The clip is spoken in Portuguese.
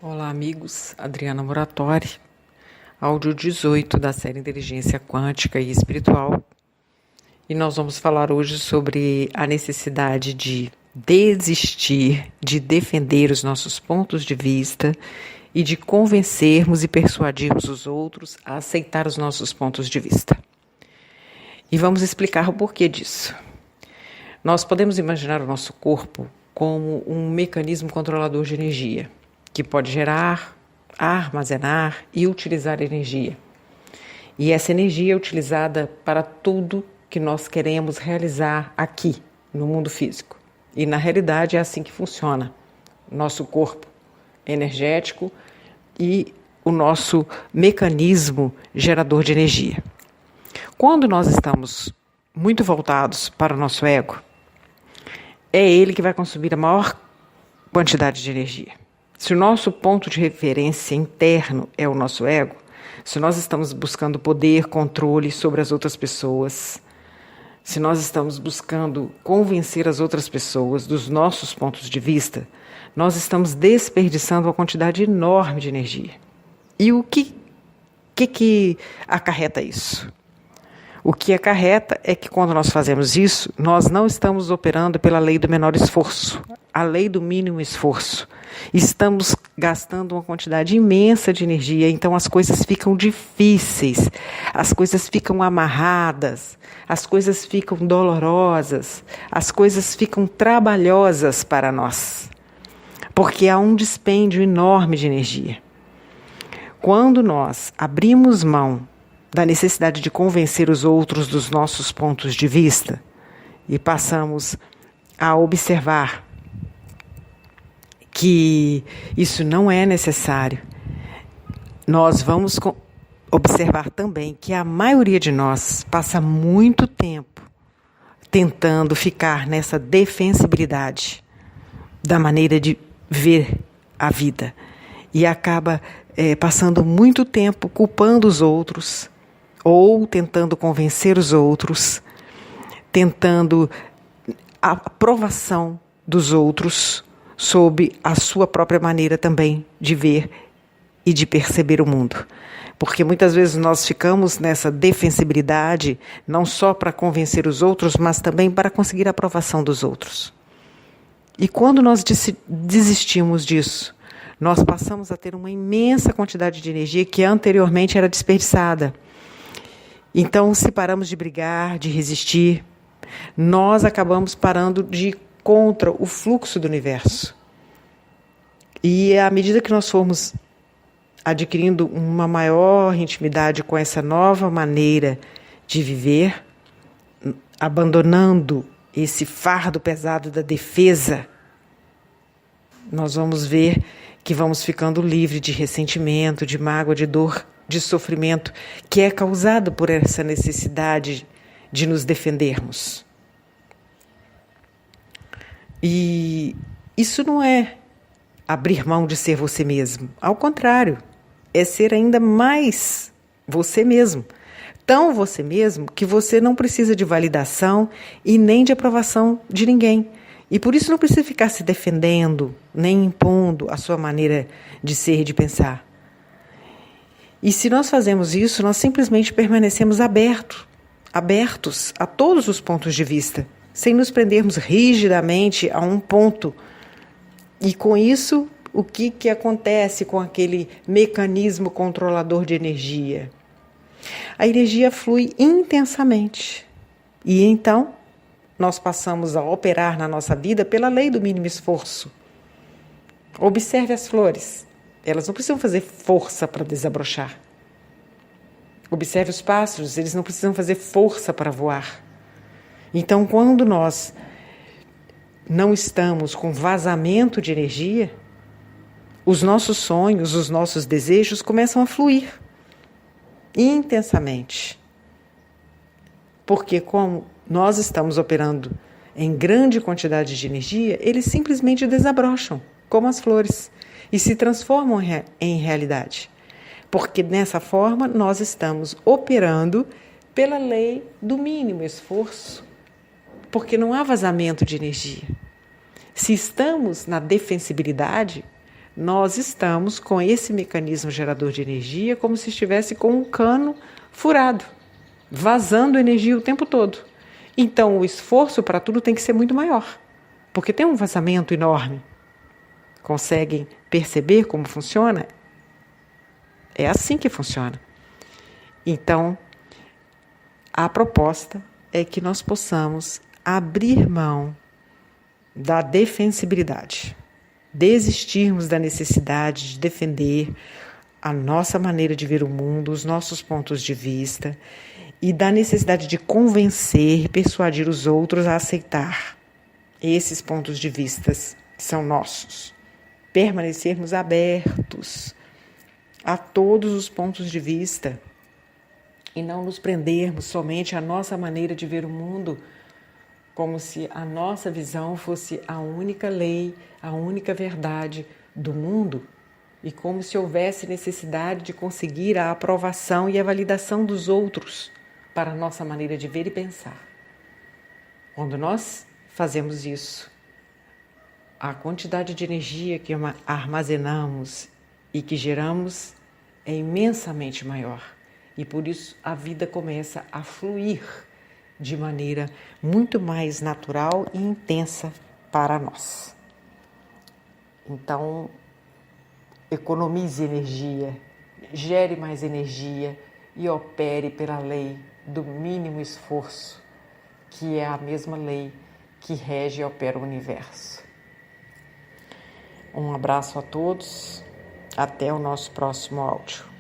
Olá, amigos. Adriana Muratori, áudio 18 da série Inteligência Quântica e Espiritual. E nós vamos falar hoje sobre a necessidade de desistir, de defender os nossos pontos de vista e de convencermos e persuadirmos os outros a aceitar os nossos pontos de vista. E vamos explicar o porquê disso. Nós podemos imaginar o nosso corpo como um mecanismo controlador de energia, que pode gerar, armazenar e utilizar energia. E essa energia é utilizada para tudo que nós queremos realizar aqui, no mundo físico. E na realidade é assim que funciona nosso corpo energético e o nosso mecanismo gerador de energia. Quando nós estamos muito voltados para o nosso ego, é ele que vai consumir a maior quantidade de energia. Se o nosso ponto de referência interno é o nosso ego, se nós estamos buscando poder, controle sobre as outras pessoas, se nós estamos buscando convencer as outras pessoas dos nossos pontos de vista, nós estamos desperdiçando uma quantidade enorme de energia. E o que acarreta isso? O que acarreta é que quando nós fazemos isso, nós não estamos operando pela lei do menor esforço, a lei do mínimo esforço. Estamos gastando uma quantidade imensa de energia, então as coisas ficam difíceis, as coisas ficam amarradas, as coisas ficam dolorosas, as coisas ficam trabalhosas para nós, porque há um dispêndio enorme de energia. Quando nós abrimos mão da necessidade de convencer os outros dos nossos pontos de vista e passamos a observar que isso não é necessário, nós vamos observar também que a maioria de nós passa muito tempo tentando ficar nessa defensibilidade da maneira de ver a vida e acaba passando muito tempo culpando os outros ou tentando convencer os outros, tentando a aprovação dos outros sob a sua própria maneira também de ver e de perceber o mundo. Porque muitas vezes nós ficamos nessa defensibilidade não só para convencer os outros, mas também para conseguir a aprovação dos outros. E quando nós desistimos disso, nós passamos a ter uma imensa quantidade de energia que anteriormente era desperdiçada. Então, se paramos de brigar, de resistir, nós acabamos parando de ir contra o fluxo do universo. E à medida que nós formos adquirindo uma maior intimidade com essa nova maneira de viver, abandonando esse fardo pesado da defesa, nós vamos ver que vamos ficando livres de ressentimento, de mágoa, de dor, de sofrimento, que é causado por essa necessidade de nos defendermos. E isso não é abrir mão de ser você mesmo. Ao contrário, é ser ainda mais você mesmo. Tão você mesmo que você não precisa de validação e nem de aprovação de ninguém. E por isso não precisa ficar se defendendo, nem impondo a sua maneira de ser e de pensar. E se nós fazemos isso, nós simplesmente permanecemos abertos a todos os pontos de vista, sem nos prendermos rigidamente a um ponto. E com isso, o que acontece com aquele mecanismo controlador de energia? A energia flui intensamente. E então, nós passamos a operar na nossa vida pela lei do mínimo esforço. Observe as flores. Elas não precisam fazer força para desabrochar. Observe os pássaros, eles não precisam fazer força para voar. Então, quando nós não estamos com vazamento de energia, os nossos sonhos, os nossos desejos começam a fluir intensamente. Porque como nós estamos operando em grande quantidade de energia, eles simplesmente desabrocham, como as flores, e se transformam em realidade. Porque dessa forma nós estamos operando pela lei do mínimo esforço, porque não há vazamento de energia. Se estamos na defensibilidade, nós estamos com esse mecanismo gerador de energia como se estivesse com um cano furado, vazando energia o tempo todo. Então, o esforço para tudo tem que ser muito maior, porque tem um vazamento enorme. Conseguem perceber como funciona? É assim que funciona. Então, a proposta é que nós possamos abrir mão da defensibilidade, desistirmos da necessidade de defender a nossa maneira de ver o mundo, os nossos pontos de vista, e da necessidade de convencer e persuadir os outros a aceitar esses pontos de vista que são nossos. Permanecermos abertos a todos os pontos de vista e não nos prendermos somente à nossa maneira de ver o mundo, como se a nossa visão fosse a única lei, a única verdade do mundo, e como se houvesse necessidade de conseguir a aprovação e a validação dos outros para a nossa maneira de ver e pensar. Quando nós fazemos isso, a quantidade de energia que armazenamos e que geramos é imensamente maior. E por isso a vida começa a fluir de maneira muito mais natural e intensa para nós. Então, economize energia, gere mais energia e opere pela lei do mínimo esforço, que é a mesma lei que rege e opera o universo. Um abraço a todos, até o nosso próximo áudio.